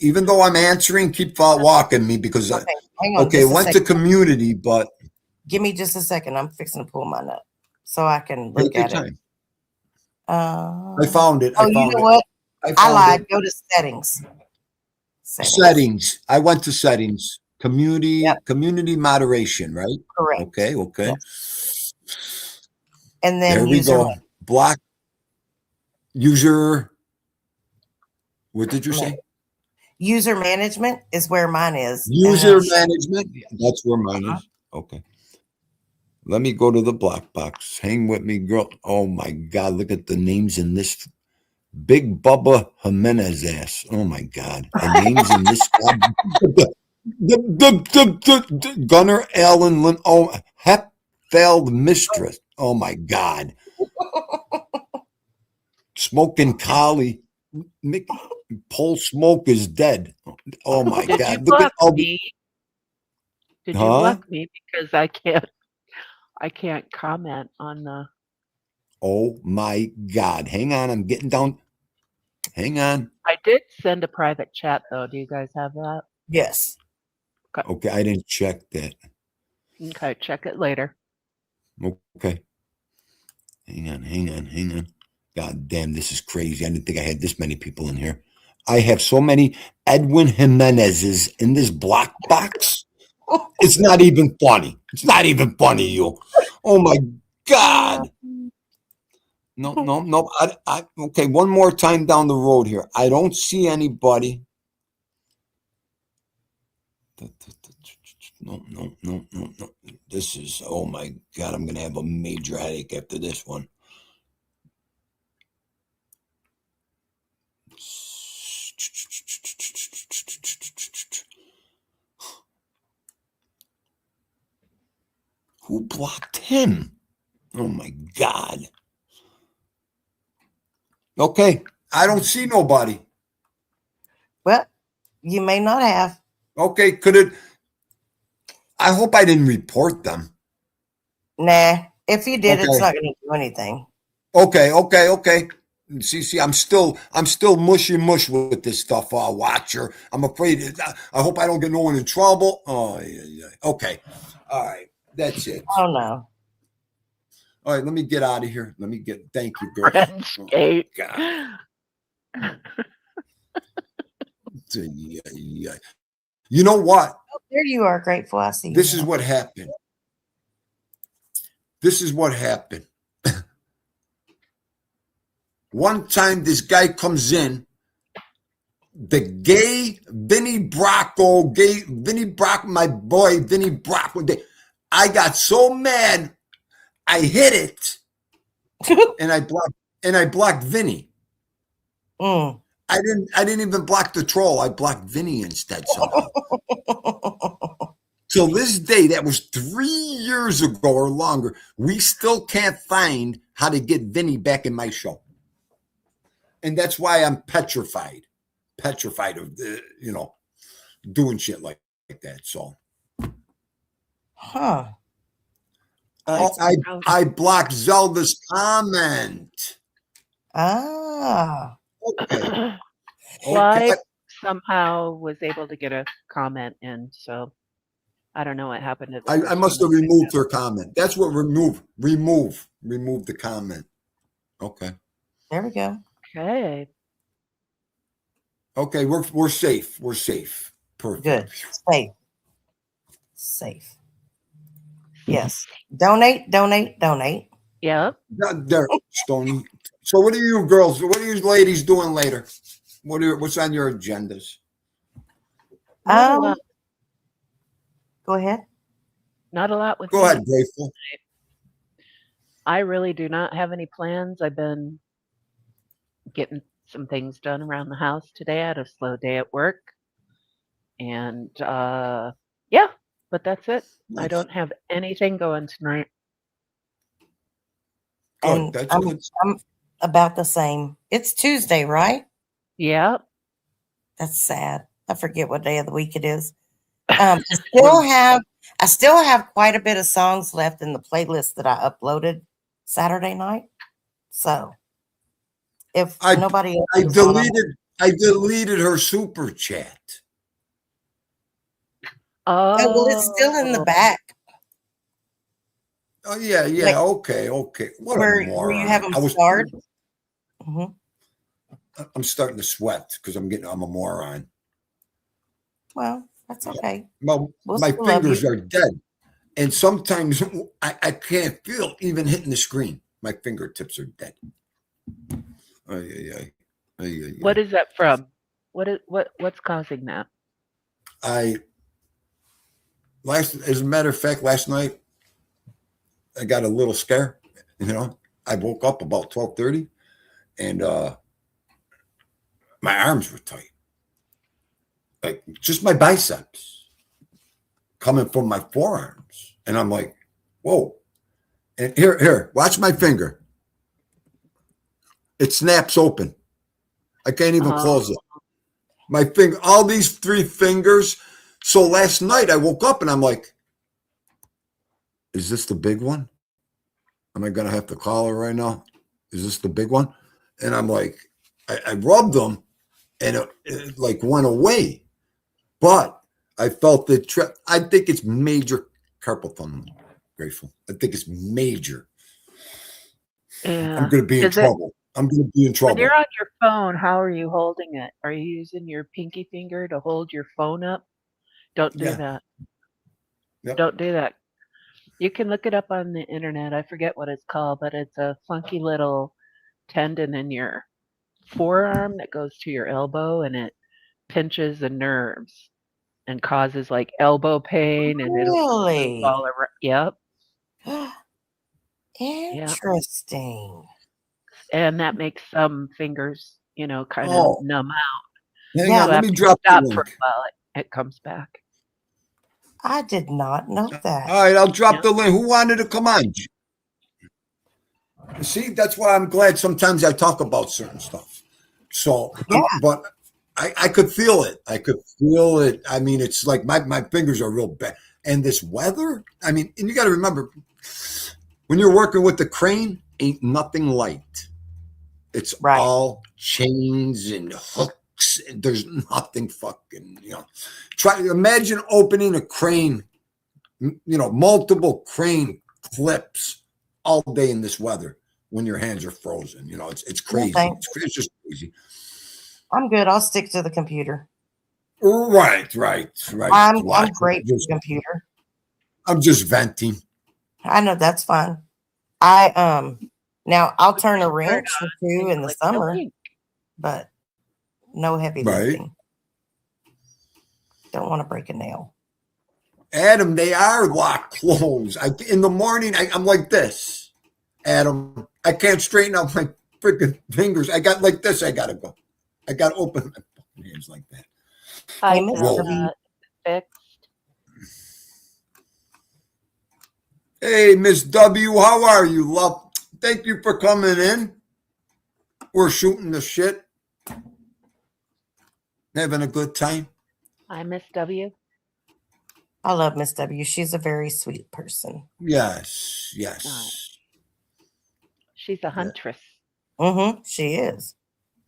even though I'm answering, keep walking me because Okay. Hang on okay, just a went to second. community, but Give me just a second. I'm fixing to pull mine up so I can take look your at it. time. I found it. Oh, I you found know it. what? I found lied. it. Go to settings. Settings. I went to settings. Yep. Community moderation, right? Correct. Okay. Yes. And then There we user go. Block user. What did you say? User management is where mine is. User management. That's where mine is. Okay. Let me go to the black box. Hang with me, girl. Oh my God. Look at the names in this. Big Bubba Jimenez ass. Oh my God. The names in this. The Gunnar Allen Lynn. Oh, Hepfeld Mistress. Oh my God. Smoking Collie. Pole Smoke is dead. Oh my Did you God. Look block at all me? Did you Huh? block me because I can't comment on the. Oh my God. Hang on. I'm getting down. Hang on. I did send a private chat though. Do you guys have that? Yes. Okay. I didn't check that. Okay, check it later. Okay. Hang on. God damn, this is crazy. I didn't think I had this many people in here. I have so many Edwin Jimenez's in this block box. It's not even funny. You. Oh my God. No. Okay, one more time down the road here. I don't see anybody. No. This is, oh my God, I'm going to have a major headache after this one. Who blocked him? Oh my God. Okay, I don't see nobody. Well, you may not have. Okay, could it? I hope I didn't report them. Nah. If you did, it's Okay. not going to do anything. Okay. See, I'm still mushy mush with this stuff. Watcher, I'm afraid. I hope I don't get no one in trouble. Oh, yeah. Okay, all right, that's it. Oh no. All right, let me get out of here. Thank you, girl. French gate. God. Yeah. You know what? Oh, there you are, Grateful. I see you. This is what happened. One time this guy comes in, the gay Vinny Bracco, my boy Vinny Bracco. I got so mad, I hit it, and I blocked Vinny. Mm. I didn't even block the troll. I blocked Vinny instead somehow. Till this day, that was 3 years ago or longer, we still can't find how to get Vinny back in my show. And that's why I'm petrified of doing shit like that. So, I blocked Zelda's comment. Ah. Okay. Well, I somehow was able to get a comment in, so I don't know what happened to the I must have removed her comment. That's what remove the comment. Okay. There we go. Okay, we're safe. We're safe. Perfect. Good. Safe. Yes. Donate. Yep. There, Stony. So what are you girls? What are you ladies doing later? What's on your agendas? Go ahead. Not a lot with Go ahead, Grateful. I really do not have any plans. I've been getting some things done around the house today. I had a slow day at work. And yeah, but that's it. Nice. I don't have anything going tonight. Good. And I'm about the same. It's Tuesday, right? Yeah. That's sad. I forget what day of the week it is. I still have quite a bit of songs left in the playlist that I uploaded Saturday night. So if I nobody else I is on, deleted her super chat. Oh, well, it's still in the back Oh yeah, Like, okay. What a where you moron! have them starred. Mhm. I'm starting to sweat because I'm a moron. Well, that's okay. Well, We'll my still love fingers you. are dead, and sometimes I can't feel even hitting the screen. My fingertips are dead. Ay, ay, ay. what is that from? What's causing that? As a matter of fact, last night I got a little scare. I woke up about 12:30, and my arms were tight, like just my biceps coming from my forearms, and I'm like, whoa! And here, watch my finger. It snaps open. I can't even close it. My finger, all these 3 fingers. So last night I woke up and I'm like, is this the big one? Am I going to have to call her right now? Is this the big one? And I'm like, I rubbed them and it like went away. But I felt that I think it's major carpal tunnel. Grateful. I think it's major. Yeah. I'm going to be in trouble. I'm going to be in trouble. When you're on your phone, how are you holding it? Are you using your pinky finger to hold your phone up? Don't do that. Yep. Don't do that. You can look it up on the internet. I forget what it's called, but it's a funky little tendon in your forearm that goes to your elbow, and it pinches the nerves and causes like elbow pain, and it'll Really? all around. Yep. Interesting. And that makes some fingers, kind Oh. of numb out. Hang on, let me drop the Stop link. for a while. It comes back. I did not know that. All right, I'll drop the link. Who wanted to come on? See, that's why I'm glad sometimes I talk about certain stuff. So, but I could feel it. I could feel it. I mean, it's like my fingers are real bad. And this weather, I mean, and you got to remember, when you're working with the crane, ain't nothing light. It's all chains and hooks. There's nothing fucking, imagine opening a crane, multiple crane clips all day in this weather when your hands are frozen. It's crazy. It's just crazy. I'm good. I'll stick to the computer. Right. I'm great with the computer. I'm just venting. I know that's fine. Now I'll turn a wrench or 2 in the summer, but no heavy lifting. Don't want to break a nail. Adam, they are locked closed. In the morning, I'm like this. Adam, I can't straighten out my freaking fingers. I got like this. I got to go. I got to open my hands like that. I fixed. Hey, Miss W, how are you, love? Thank you for coming in. We're shooting the shit. Having a good time. Hi, Miss W. I love Miss W. She's a very sweet person. Yes. She's a huntress. She is.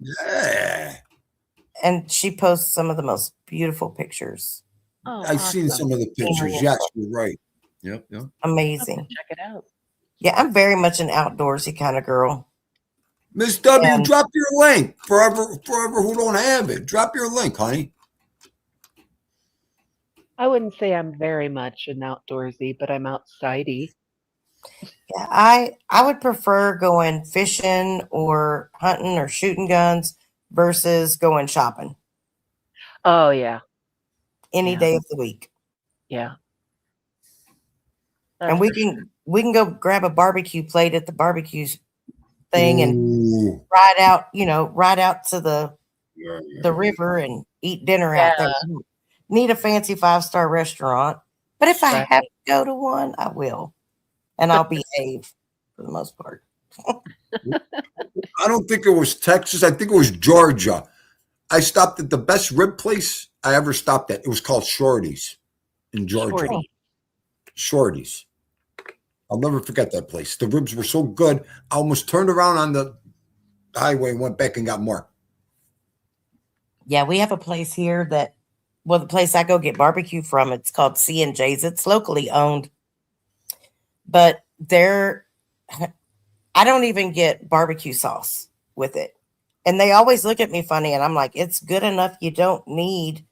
Yeah. And she posts some of the most beautiful pictures. Oh, I've seen some of the pictures. Yes, you're right. Yep. Amazing. Check it out. Yeah, I'm very much an outdoorsy kind of girl. Miss W, drop your link. Forever who don't have it. Drop your link, honey. I wouldn't say I'm very much an outdoorsy, but I'm outsidey. Yeah, I would prefer going fishing or hunting or shooting guns versus going shopping. Oh yeah. Any day of the week. Yeah. And we can go grab a barbecue plate at the barbecue thing and ride out to the river and eat dinner out there. Need a fancy 5-star restaurant, but if I have to go to one, I will, and I'll behave for the most part. I don't think it was Texas. I think it was Georgia. I stopped at the best rib place I ever stopped at. It was called Shorty's in Georgia. Shorty. Shorty's. I'll never forget that place. The ribs were so good. I almost turned around on the highway and went back and got more. Yeah, we have a place here that, well, the place I go get barbecue from, it's called C&J's. It's locally owned, but I don't even get barbecue sauce with it. And they always look at me funny, and I'm like, it's good enough. You don't need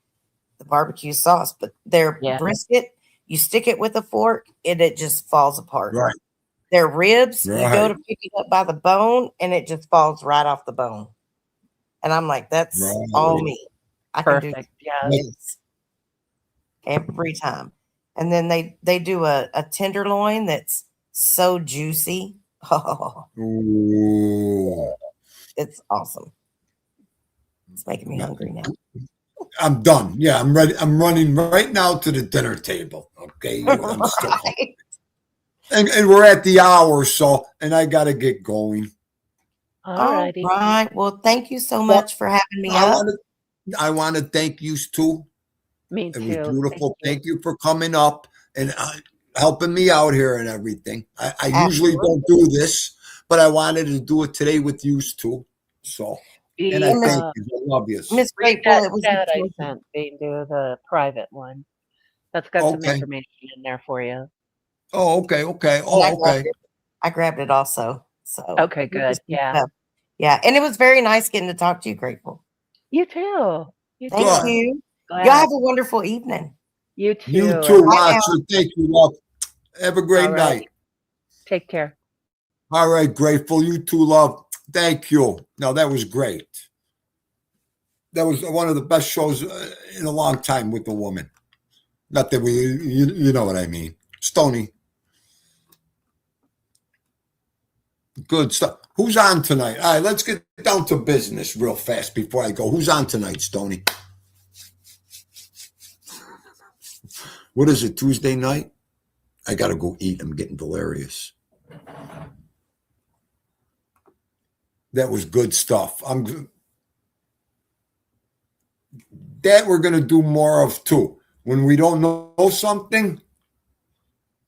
the barbecue sauce, but their Yeah. brisket, you stick it with a fork and it just falls apart. Right. Their ribs, you go Right. to pick it up by the bone and it just falls right off the bone. And I'm like, that's Right. all me. I can do Perfect. Yeah. this every time. And then they do a tenderloin that's so juicy. Oh, Ooh. it's awesome. It's making me hungry now. I'm done. Yeah, I'm ready. I'm running right now to the dinner table. Okay. I'm still Right. and we're at the hour, so, and I got to get going. All Alrighty. right. Well, thank you so much for having me up. I want to thank you too. Me It too. was beautiful. Thank Thank you for coming up and helping me out here and everything. I usually don't do this, but I wanted to do it today with you too. So, you. and I Miss- thank you. I love you. Miss Read Grateful, that it was chat I a pleasure. sent. They do the private one. That's got some Okay. information in there for you. Oh, okay. Okay. And Oh, okay. I grabbed it also. So Okay, good. Yeah. Yeah. And it was very nice getting to talk to you, Grateful. You too. You Thank Good. you. Glad. Y'all have a wonderful evening. You too. You too, Bye Roger. Thank you, love. Have a great All night. right. Take care. All right, Grateful. You too, love. Thank you. No, that was great. That was one of the best shows in a long time with a woman. Not that you know what I mean. Stony. Good stuff. Who's on tonight? All right, let's get down to business real fast before I go. Who's on tonight, Stony? What is it, Tuesday night? I got to go eat. I'm getting delirious. That was good stuff. That we're going to do more of too. When we don't know something,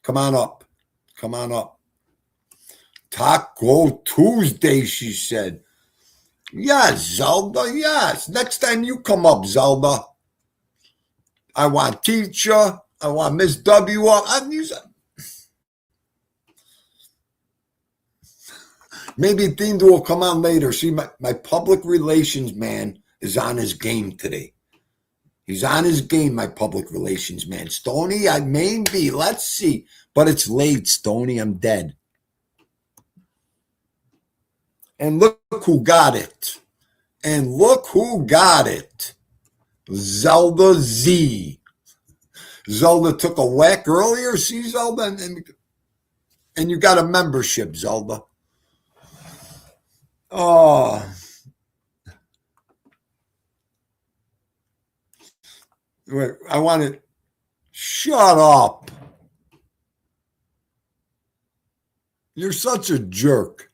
come on up. Come on up. Taco Tuesday, she said. Yes, Zelda, yes. Next time you come up, Zelda. I want teacher. I want Miss W. Maybe Dean will come on later. See, my public relations man is on his game today. He's on his game, my public relations man. Stony, I may be. Let's see. But it's late, Stony. I'm dead. And look who got it. And look who got it. Zelda Z. Zelda took a whack earlier. See, Zelda? And you got a membership, Zelda. Oh. Wait, I want to shut up. You're such a jerk.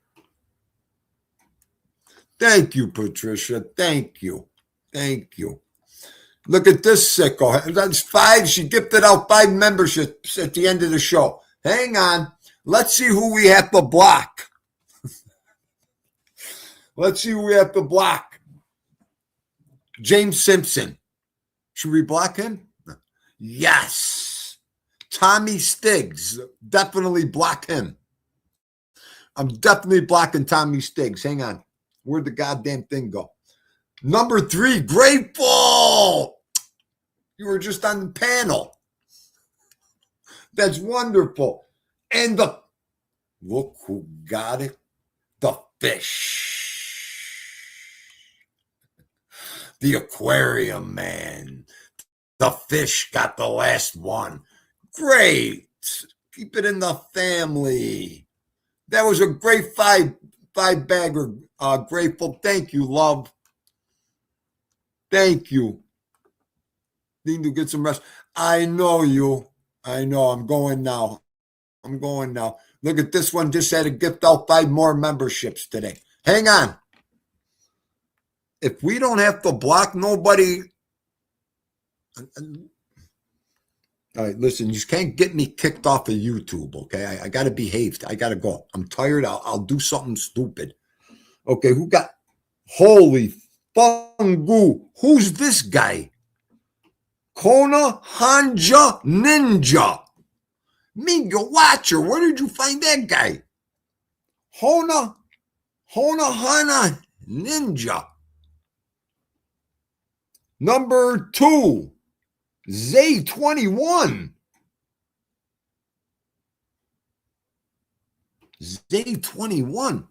Thank you, Patricia. Thank you. Thank you. Look at this sicko. That's 5. She gifted out 5 memberships at the end of the show. Hang on. Let's see who we have to block. Let's see who we have to block. James Simpson. Should we block him? Yes. Tommy Stiggs. Definitely block him. I'm definitely blocking Tommy Stiggs. Hang on. Where'd the goddamn thing go? Number 3, Grateful. You were just on the panel. That's wonderful. And look who got it. The fish. The aquarium man. The fish got the last one. Great. Keep it in the family. That was a great five bagger. Grateful. Thank you, love. Thank you. Need to get some rest. I know you. I know. I'm going now. Look at this one. Just had to gift out 5 more memberships today. Hang on. If we don't have to block nobody, All right, listen, you can't get me kicked off of YouTube, okay? I got to behave. I got to go. I'm tired. I'll do something stupid. Okay, who got... Holy fungu. Who's this guy? Kona Hanja Ninja. Mingo Watcher. Where did you find that guy? Hona Hana Ninja. Number 2, Zay21. Zay21.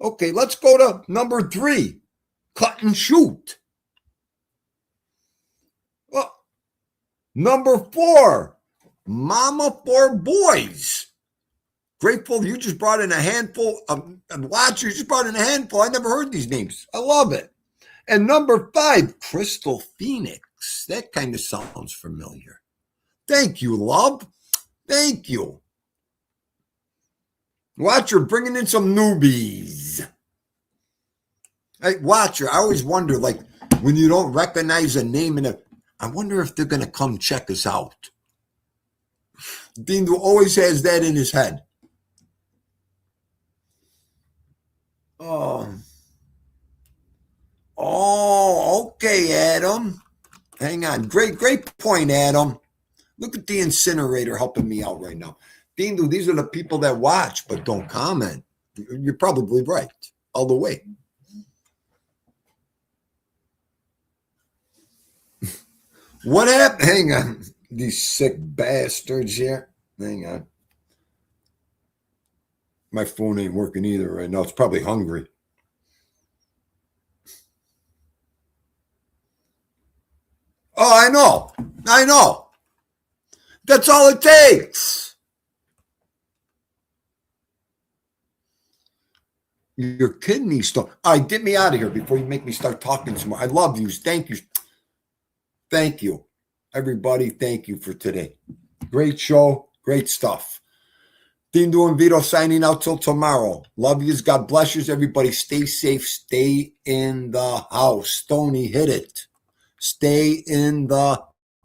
Okay, let's go to number 3, Cut and Shoot. Number 4, Mama for Boys. Grateful you just brought in a handful of watchers. You just brought in a handful. I never heard these names. I love it. And number 5, Crystal Phoenix. That kind of sounds familiar. Thank you, love. Thank you. Watcher, bringing in some newbies. Hey, Watcher, I always wonder, like, when you don't recognize a name I wonder if they're going to come check us out. Dean always has that in his head. Oh, okay, Adam. Hang on. Great point, Adam. Look at the incinerator helping me out right now. Dean, these are the people that watch but don't comment. You're probably right all the way. What happened? Hang on. These sick bastards here. Hang on. My phone ain't working either right now. It's probably hungry. Oh, I know. That's all it takes. Your kidney stone. All right, get me out of here before you make me start talking some more. I love you. Thank you. Thank you. Everybody, thank you for today. Great show. Great stuff. Dean doing Vito signing out till tomorrow. Love yous. God bless yous. Everybody stay safe. Stay in the house. Stoney, hit it. Stay in the